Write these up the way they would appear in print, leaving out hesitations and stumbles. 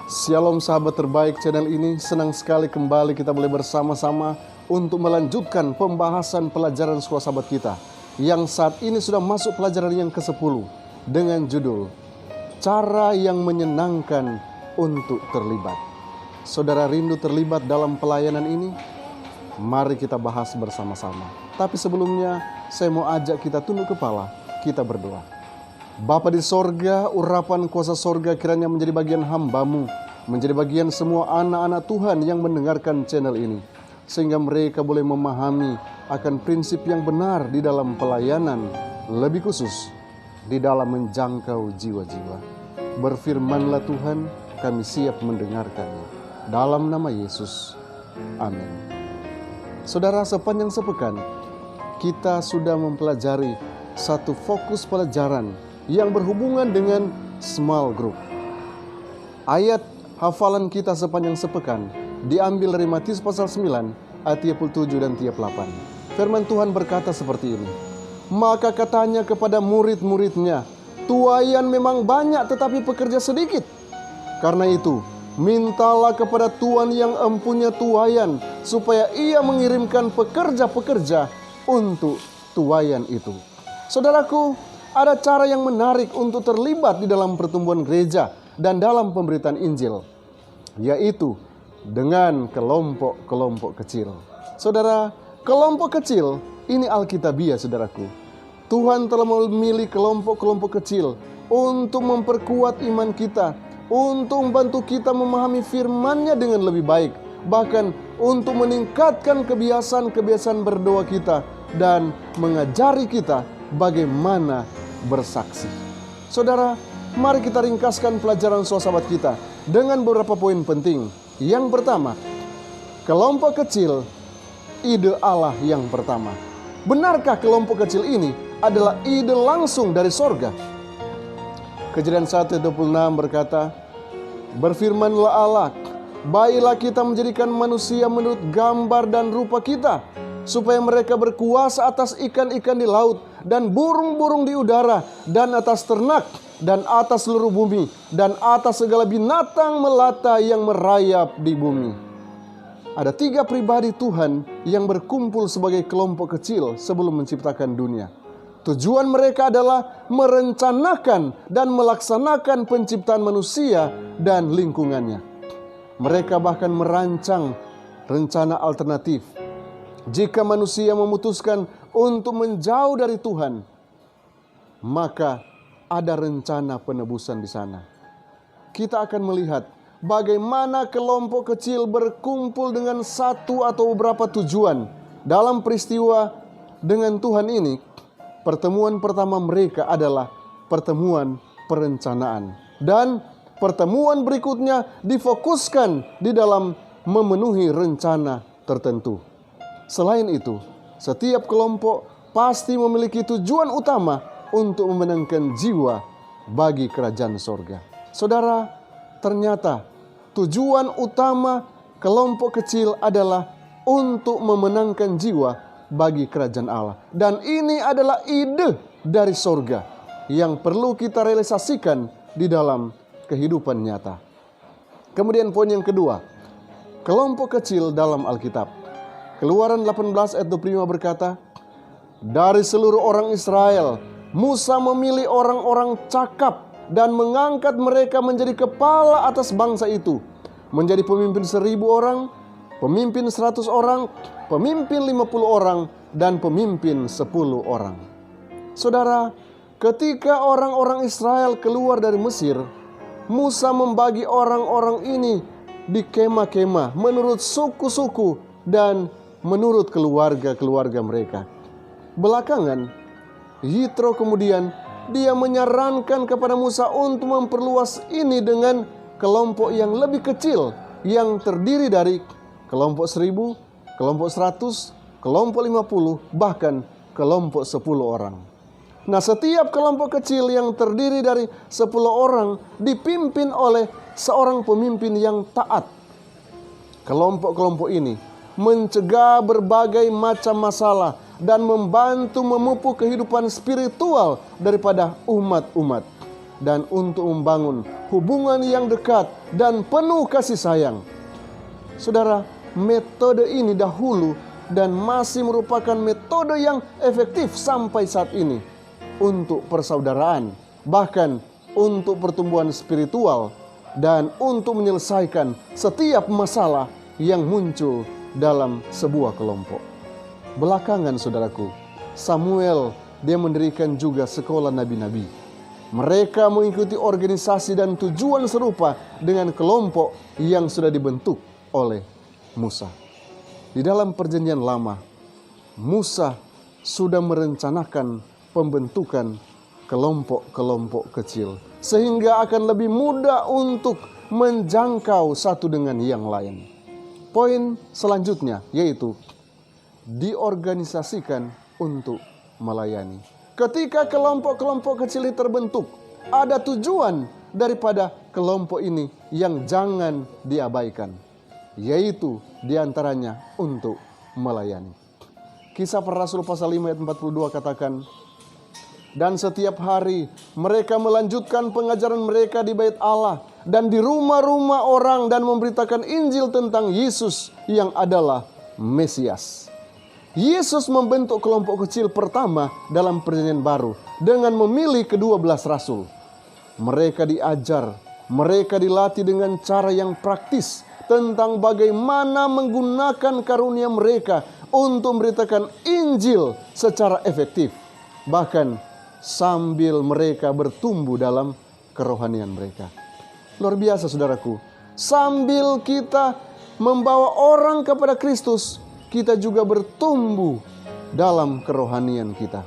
Shalom sahabat terbaik channel ini, senang sekali kembali kita boleh bersama-sama untuk melanjutkan pembahasan pelajaran sekolah sahabat kita yang saat ini sudah masuk pelajaran yang ke-10 dengan judul Cara yang Menyenangkan untuk Terlibat. Saudara rindu terlibat dalam pelayanan ini? Mari kita bahas bersama-sama. Tapi sebelumnya saya mau ajak kita tunduk kepala, kita berdoa. Bapa di sorga, urapan kuasa sorga kiranya menjadi bagian hamba-Mu, menjadi bagian semua anak-anak Tuhan yang mendengarkan channel ini, sehingga mereka boleh memahami akan prinsip yang benar di dalam pelayanan, lebih khusus di dalam menjangkau jiwa-jiwa. Berfirmanlah Tuhan, kami siap mendengarkannya. Dalam nama Yesus, amin. Saudara, sepanjang sepekan kita sudah mempelajari satu fokus pelajaran yang berhubungan dengan small group. Ayat hafalan kita sepanjang sepekan diambil dari Matius pasal 9 ayat 37 dan 38. Firman Tuhan berkata seperti ini. Maka katanya kepada murid-muridnya, tuaian memang banyak tetapi pekerja sedikit. Karena itu, mintalah kepada Tuhan yang empunya tuaian supaya ia mengirimkan pekerja-pekerja untuk tuaian itu. Saudaraku, ada cara yang menarik untuk terlibat di dalam pertumbuhan gereja dan dalam pemberitaan Injil, yaitu dengan kelompok-kelompok kecil. Saudara, kelompok kecil ini alkitabiah, saudaraku. Tuhan telah memilih kelompok-kelompok kecil untuk memperkuat iman kita, untuk membantu kita memahami firman-Nya dengan lebih baik, bahkan untuk meningkatkan kebiasaan-kebiasaan berdoa kita dan mengajari kita bagaimana bersaksi. Saudara, mari kita ringkaskan pelajaran sahabat kita dengan beberapa poin penting. Yang pertama, kelompok kecil, ide Allah yang pertama. Benarkah kelompok kecil ini adalah ide langsung dari sorga? Kejadian 1:26 berkata, berfirmanlah Allah, baiklah kita menjadikan manusia menurut gambar dan rupa kita, supaya mereka berkuasa atas ikan-ikan di laut dan burung-burung di udara dan atas ternak dan atas seluruh bumi dan atas segala binatang melata yang merayap di bumi. Ada 3 pribadi Tuhan yang berkumpul sebagai kelompok kecil sebelum menciptakan dunia. Tujuan mereka adalah merencanakan dan melaksanakan penciptaan manusia dan lingkungannya. Mereka bahkan merancang rencana alternatif. Jika manusia memutuskan untuk menjauh dari Tuhan, maka ada rencana penebusan di sana. Kita akan melihat bagaimana kelompok kecil berkumpul dengan satu atau beberapa tujuan. Dalam peristiwa dengan Tuhan ini, pertemuan pertama mereka adalah pertemuan perencanaan. Dan pertemuan berikutnya difokuskan di dalam memenuhi rencana tertentu. Selain itu, setiap kelompok pasti memiliki tujuan utama untuk memenangkan jiwa bagi kerajaan sorga. Saudara, ternyata tujuan utama kelompok kecil adalah untuk memenangkan jiwa bagi kerajaan Allah. Dan ini adalah ide dari sorga yang perlu kita realisasikan di dalam kehidupan nyata. Kemudian poin yang kedua, kelompok kecil dalam Alkitab. Keluaran 18 ayat 25 berkata, dari seluruh orang Israel, Musa memilih orang-orang cakap dan mengangkat mereka menjadi kepala atas bangsa itu. Menjadi pemimpin 1000 orang, pemimpin 100 orang, pemimpin 50 orang, dan pemimpin 10 orang. Saudara, ketika orang-orang Israel keluar dari Mesir, Musa membagi orang-orang ini di kemah-kemah menurut suku-suku dan menurut keluarga-keluarga mereka. Belakangan, Yitro kemudian dia menyarankan kepada Musa untuk memperluas ini dengan kelompok yang lebih kecil yang terdiri dari kelompok 1000, kelompok 100, kelompok 50, bahkan kelompok 10 orang. Nah, setiap kelompok kecil yang terdiri dari 10 orang dipimpin oleh seorang pemimpin yang taat. Kelompok-kelompok ini mencegah berbagai macam masalah dan membantu memupuk kehidupan spiritual daripada umat-umat. dan untuk membangun hubungan yang dekat dan penuh kasih sayang. Saudara, metode ini dahulu dan masih merupakan metode yang efektif sampai saat ini untuk persaudaraan, bahkan untuk pertumbuhan spiritual dan untuk menyelesaikan setiap masalah yang muncul dalam sebuah kelompok. Belakangan saudaraku, Samuel dia mendirikan juga sekolah nabi-nabi. Mereka mengikuti organisasi dan tujuan serupa dengan kelompok yang sudah dibentuk oleh Musa. Di dalam perjanjian lama, Musa sudah merencanakan pembentukan kelompok-kelompok kecil, sehingga akan lebih mudah untuk menjangkau satu dengan yang lain. Poin selanjutnya yaitu diorganisasikan untuk melayani. Ketika kelompok-kelompok kecil ini terbentuk, ada tujuan daripada kelompok ini yang jangan diabaikan, yaitu diantaranya untuk melayani. Kisah Para Rasul pasal 5 ayat 42 katakan, dan setiap hari mereka melanjutkan pengajaran mereka di bait Allah dan di rumah-rumah orang dan memberitakan Injil tentang Yesus yang adalah Mesias. Yesus membentuk kelompok kecil pertama dalam perjanjian baru dengan memilih ke-12 rasul. Mereka diajar, mereka dilatih dengan cara yang praktis tentang bagaimana menggunakan karunia mereka untuk memberitakan Injil secara efektif. Bahkan sambil mereka bertumbuh dalam kerohanian mereka. Luar biasa saudaraku. Sambil kita membawa orang kepada Kristus, kita juga bertumbuh dalam kerohanian kita.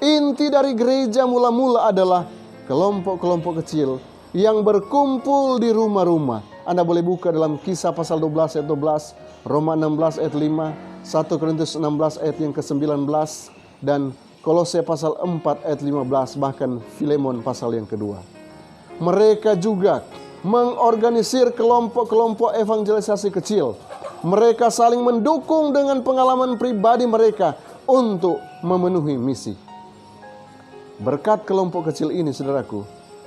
Inti dari gereja mula-mula adalah kelompok-kelompok kecil yang berkumpul di rumah-rumah. Anda boleh buka dalam Kisah pasal 12 ayat 12, Roma 16 ayat 5, 1 Korintus 16 ayat yang ke-19, dan Kolose pasal 4 ayat 15, bahkan Filemon pasal yang kedua. Mereka juga mengorganisir kelompok-kelompok evangelisasi kecil. Mereka saling mendukung dengan pengalaman pribadi mereka untuk memenuhi misi. Berkat kelompok kecil ini saudaraku,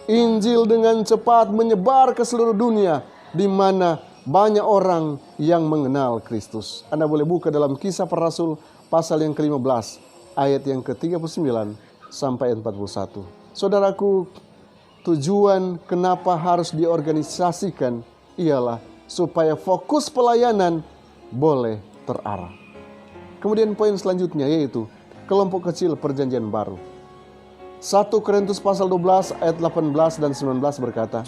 Injil dengan cepat menyebar ke seluruh dunia di mana banyak orang yang mengenal Kristus. Anda boleh buka dalam Kisah Para Rasul pasal yang ke-15 ayat yang ke-39 sampai 41. Saudaraku, tujuan kenapa harus diorganisasikan ialah supaya fokus pelayanan boleh terarah. Kemudian poin selanjutnya yaitu kelompok kecil perjanjian baru. 1 Korintus pasal 12 ayat 18 dan 19 berkata,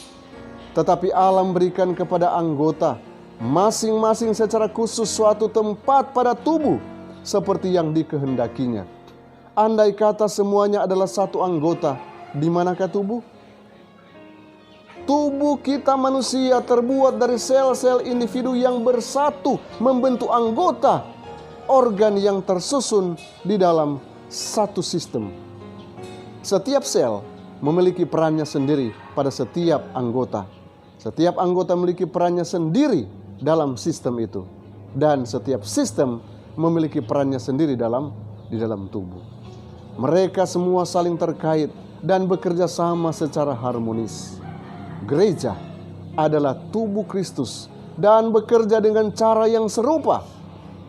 tetapi Allah memberikan kepada anggota masing-masing secara khusus suatu tempat pada tubuh seperti yang dikehendakinya. Andai kata semuanya adalah satu anggota, di manakah tubuh? Tubuh kita manusia terbuat dari sel-sel individu yang bersatu membentuk anggota organ yang tersusun di dalam satu sistem. Setiap sel memiliki perannya sendiri pada setiap anggota. Setiap anggota memiliki perannya sendiri dalam sistem itu. Dan setiap sistem memiliki perannya sendiri di dalam tubuh. Mereka semua saling terkait dan bekerja sama secara harmonis. Gereja adalah tubuh Kristus dan bekerja dengan cara yang serupa.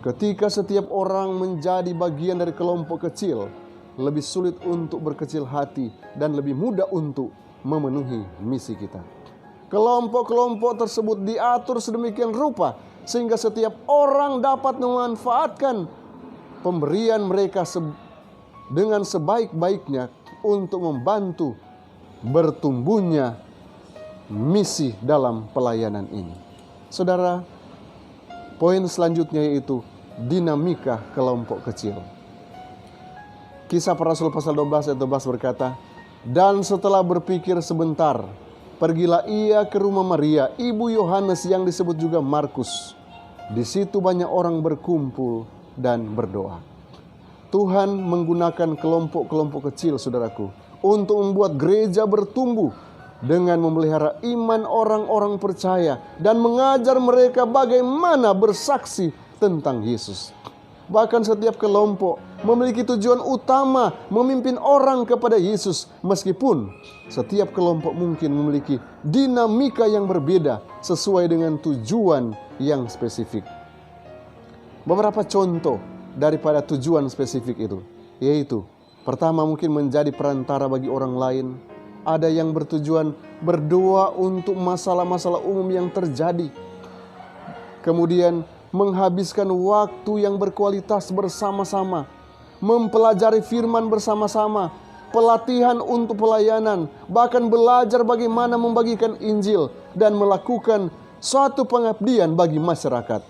Ketika setiap orang menjadi bagian dari kelompok kecil, lebih sulit untuk berkecil hati dan lebih mudah untuk memenuhi misi kita. Kelompok-kelompok tersebut diatur sedemikian rupa sehingga setiap orang dapat memanfaatkan pemberian mereka dengan sebaik-baiknya untuk membantu bertumbuhnya misi dalam pelayanan ini. Saudara, poin selanjutnya yaitu dinamika kelompok kecil. Kisah Para Rasul pasal 12 ayat 12 berkata, dan setelah berpikir sebentar, pergilah ia ke rumah Maria, ibu Yohanes yang disebut juga Markus. Di situ banyak orang berkumpul dan berdoa. Tuhan menggunakan kelompok-kelompok kecil, saudaraku, untuk membuat gereja bertumbuh dengan memelihara iman orang-orang percaya dan mengajar mereka bagaimana bersaksi tentang Yesus. bahkan setiap kelompok memiliki tujuan utama memimpin orang kepada Yesus, meskipun setiap kelompok mungkin memiliki dinamika yang berbeda sesuai dengan tujuan yang spesifik. Beberapa contoh daripada tujuan spesifik itu, yaitu pertama, mungkin menjadi perantara bagi orang lain. Ada yang bertujuan berdoa untuk masalah-masalah umum yang terjadi. Kemudian menghabiskan waktu yang berkualitas bersama-sama, mempelajari firman bersama-sama, pelatihan untuk pelayanan, bahkan belajar bagaimana membagikan Injil dan melakukan suatu pengabdian bagi masyarakat.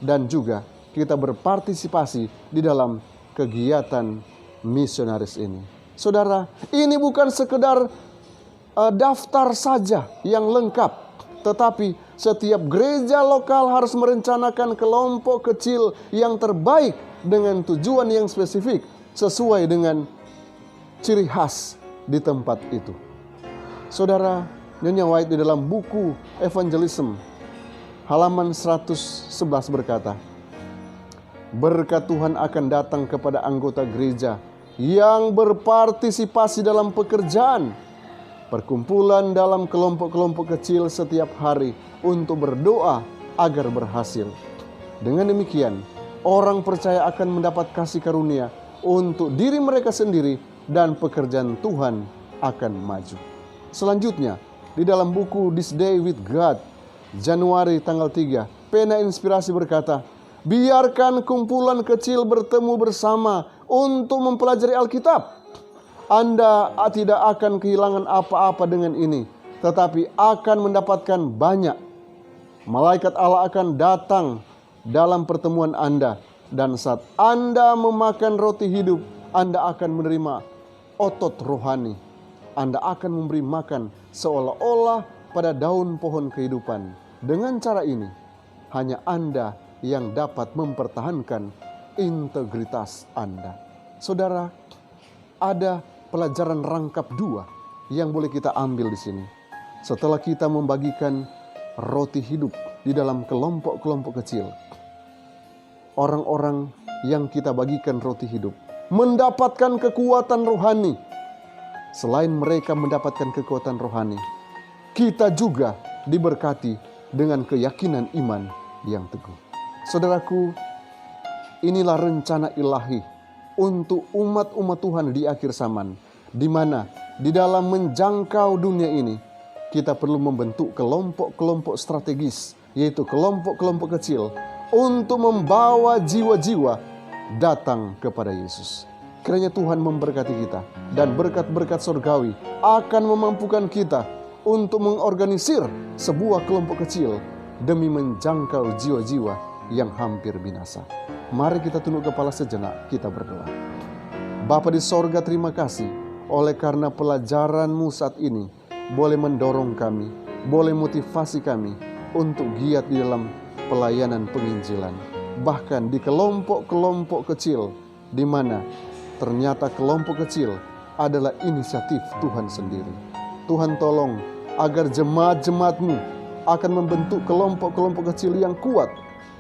Dan juga kita berpartisipasi di dalam kegiatan misionaris ini. Saudara, ini bukan sekedar daftar saja yang lengkap, tetapi setiap gereja lokal harus merencanakan kelompok kecil yang terbaik dengan tujuan yang spesifik sesuai dengan ciri khas di tempat itu. Saudara, Nyonya White di dalam buku Evangelism halaman 111 berkata, berkat Tuhan akan datang kepada anggota gereja yang berpartisipasi dalam pekerjaan, perkumpulan dalam kelompok-kelompok kecil setiap hari untuk berdoa agar berhasil. Dengan demikian, orang percaya akan mendapat kasih karunia untuk diri mereka sendiri dan pekerjaan Tuhan akan maju. Selanjutnya, di dalam buku This Day with God, Januari tanggal 3, pena inspirasi berkata, biarkan kumpulan kecil bertemu bersama untuk mempelajari Alkitab. Anda tidak akan kehilangan apa-apa dengan ini, tetapi akan mendapatkan banyak. Malaikat Allah akan datang dalam pertemuan Anda, dan saat Anda memakan roti hidup, Anda akan menerima otot rohani. Anda akan memberi makan seolah-olah pada daun pohon kehidupan. Dengan cara ini, hanya Anda yang dapat mempertahankan integritas Anda. Saudara, ada pelajaran rangkap 2 yang boleh kita ambil di sini. Setelah kita membagikan roti hidup di dalam kelompok-kelompok kecil, orang-orang yang kita bagikan roti hidup mendapatkan kekuatan rohani. Selain mereka mendapatkan kekuatan rohani, kita juga diberkati dengan keyakinan iman yang teguh. Saudaraku, inilah rencana ilahi untuk umat-umat Tuhan di akhir zaman, di mana di dalam menjangkau dunia ini kita perlu membentuk kelompok-kelompok strategis, yaitu kelompok-kelompok kecil untuk membawa jiwa-jiwa datang kepada Yesus. Kiranya Tuhan memberkati kita, dan berkat-berkat surgawi akan memampukan kita untuk mengorganisir sebuah kelompok kecil demi menjangkau jiwa-jiwa yang hampir binasa. Mari kita tunduk kepala sejenak, kita berdoa. Bapa di sorga, terima kasih oleh karena pelajaran-Mu saat ini boleh mendorong kami, boleh motivasi kami untuk giat di dalam pelayanan penginjilan. Bahkan di kelompok-kelompok kecil, di mana ternyata kelompok kecil adalah inisiatif Tuhan sendiri. Tuhan tolong agar jemaat-jemaat-Mu akan membentuk kelompok-kelompok kecil yang kuat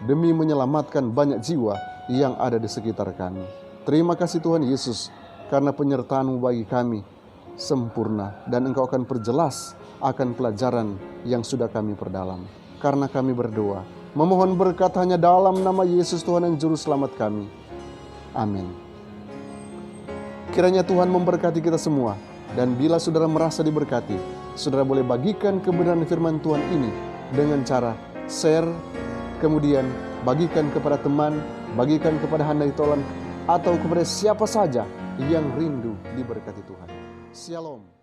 demi menyelamatkan banyak jiwa yang ada di sekitar kami. Terima kasih Tuhan Yesus, karena penyertaan-Mu bagi kami sempurna, dan Engkau akan perjelas akan pelajaran yang sudah kami perdalam. Karena kami berdoa, memohon berkat hanya dalam nama Yesus Tuhan dan Juru Selamat kami. Amin. Kiranya Tuhan memberkati kita semua, dan bila saudara merasa diberkati, saudara boleh bagikan kebenaran firman Tuhan ini dengan cara share, kemudian bagikan kepada teman, bagikan kepada handai tolan, atau kepada siapa saja yang rindu diberkati Tuhan. Shalom.